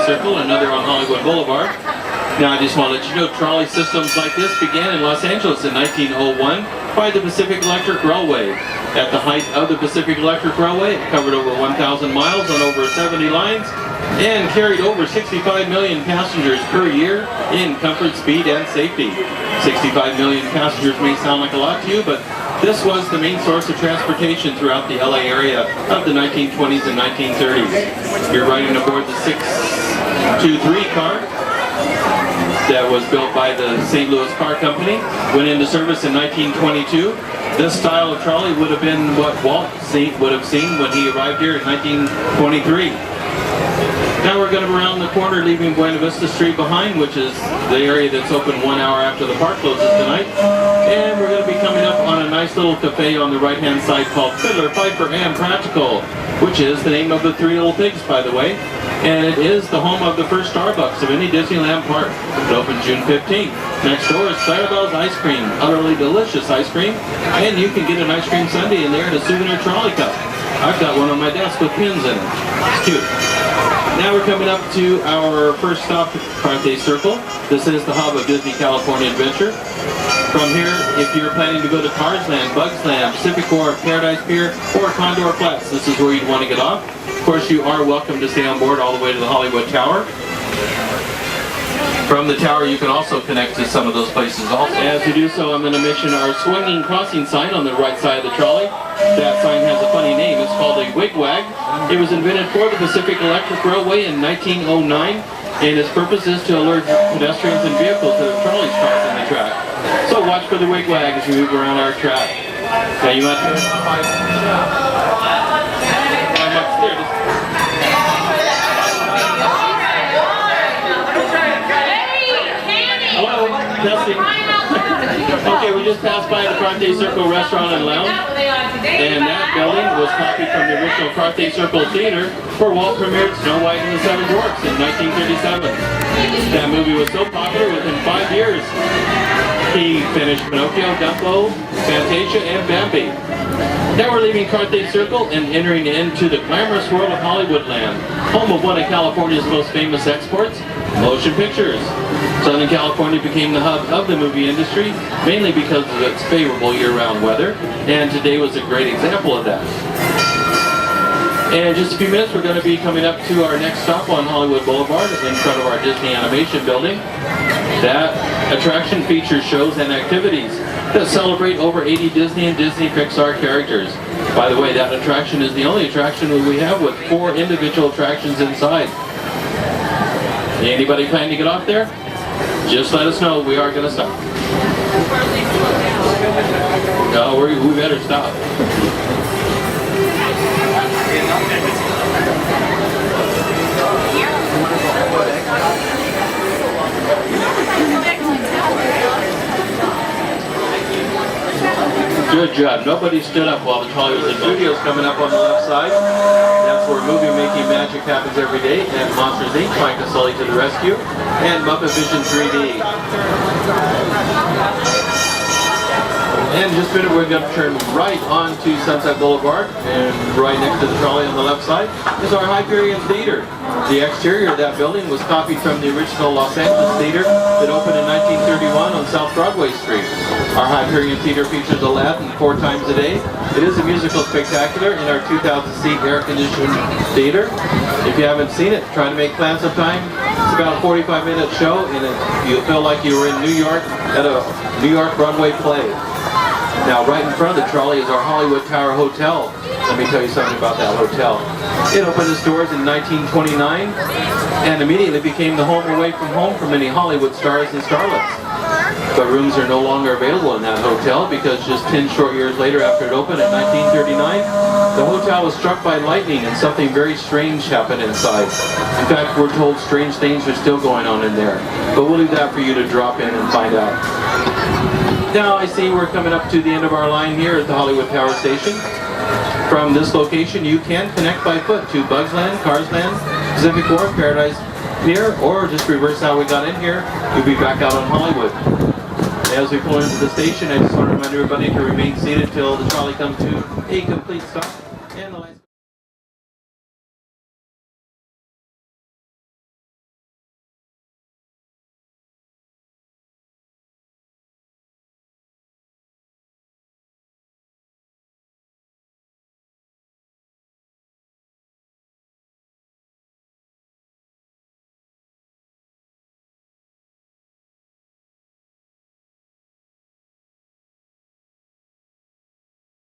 Circle, another on Hollywood Boulevard. Now I just want to let you know, trolley systems like this began in Los Angeles in 1901 by the Pacific Electric Railway. At the height of the Pacific Electric Railway, it covered over 1,000 miles on over 70 lines and carried over 65 million passengers per year in comfort, speed, and safety. 65 million passengers may sound like a lot to you, but this was the main source of transportation throughout the LA area of the 1920s and 1930s. You're riding aboard the 623 car that was built by the St. Louis Car Company, went into service in 1922. This style of trolley would have been what Walt would have seen when he arrived here in 1923. Now we're going to round the corner, leaving Buena Vista Street behind, which is the area that's open 1 hour after the park closes tonight. And we're going to be coming up on a nice little cafe on the right-hand side called Fiddler, Piper, and Practical, which is the name of the Three Little Pigs, by the way. And it is the home of the first Starbucks of any Disneyland park. It opened June 15th. Next door is Clarabelle's Ice Cream, utterly delicious ice cream. And you can get an ice cream sundae in there in a souvenir trolley cup. I've got one on my desk with pins in it. It's cute. Now we're coming up to our first stop, Carthay Circle. This is the hub of Disney California Adventure. From here, if you're planning to go to Cars Land, Bugs Land, Pacific Core, Paradise Pier, or Condor Flats, this is where you'd want to get off. Of course, you are welcome to stay on board all the way to the Hollywood Tower. From the tower, you can also connect to some of those places also. As you do so, I'm going to mention our swinging crossing sign on the right side of the trolley. That sign has a funny name. It's called a wigwag. It was invented for the Pacific Electric Railway in 1909, and its purpose is to alert pedestrians and vehicles to the trolleys crossing the track. So watch for the wigwag as we move around our track. Now you might I'm upstairs. Hello, testing. Okay, we just passed by the Carthay Circle Restaurant and Lounge, and that building was copied from the original Carthay Circle Theater where Walt premiered Snow White and the Seven Dwarfs in 1937. That movie was so popular, within 5 years, he finished Pinocchio, Dumbo, Fantasia, and Bambi. Now we're leaving Carthay Circle and entering into the glamorous world of Hollywoodland, home of one of California's most famous exports, motion pictures. Southern California became the hub of the movie industry, mainly because of its favorable year-round weather, and today was a great example of that. And in just a few minutes, we're going to be coming up to our next stop on Hollywood Boulevard in front of our Disney Animation Building. That attraction features shows and activities that celebrate over 80 Disney and Disney Pixar characters. By the way, that attraction is the only attraction that we have with 4 individual attractions inside. Anybody planning to get off there? Just let us know. We are going to stop. No, we better stop. Good job. Nobody stood up while the trolley was in. Studios coming up on the left side. That's where movie making magic happens every day. And Monsters Inc. Micah Sully to the rescue. And Muppet Vision 3D. And in just a minute, we're going to turn right onto Sunset Boulevard, and right next to the trolley on the left side is our Hyperion Theater. The exterior of that building was copied from the original Los Angeles Theater that opened in 1931 on South Broadway Street. Our Hyperion Theater features Aladdin 4 times a day. It is a musical spectacular in our 2,000-seat air-conditioned theater. If you haven't seen it, try to make plans sometime. It's about a 45-minute show, and you'll feel like you were in New York at a New York Broadway play. Now, right in front of the trolley is our Hollywood Tower Hotel. Let me tell you something about that hotel. It opened its doors in 1929 and immediately became the home away from home for many Hollywood stars and starlets. But rooms are no longer available in that hotel because just 10 short years later, after it opened in 1939, the hotel was struck by lightning and something very strange happened inside. In fact, we're told strange things are still going on in there. But we'll leave that for you to drop in and find out. Now I see we're coming up to the end of our line here at the Hollywood Power Station. From this location, you can connect by foot to Bugs Land, Cars Land, Pacific Core, Paradise Pier, or just reverse how we got in here. You'll be back out on Hollywood. As we pull into the station, I just want to remind everybody to remain seated until the trolley comes to a complete stop. And the lights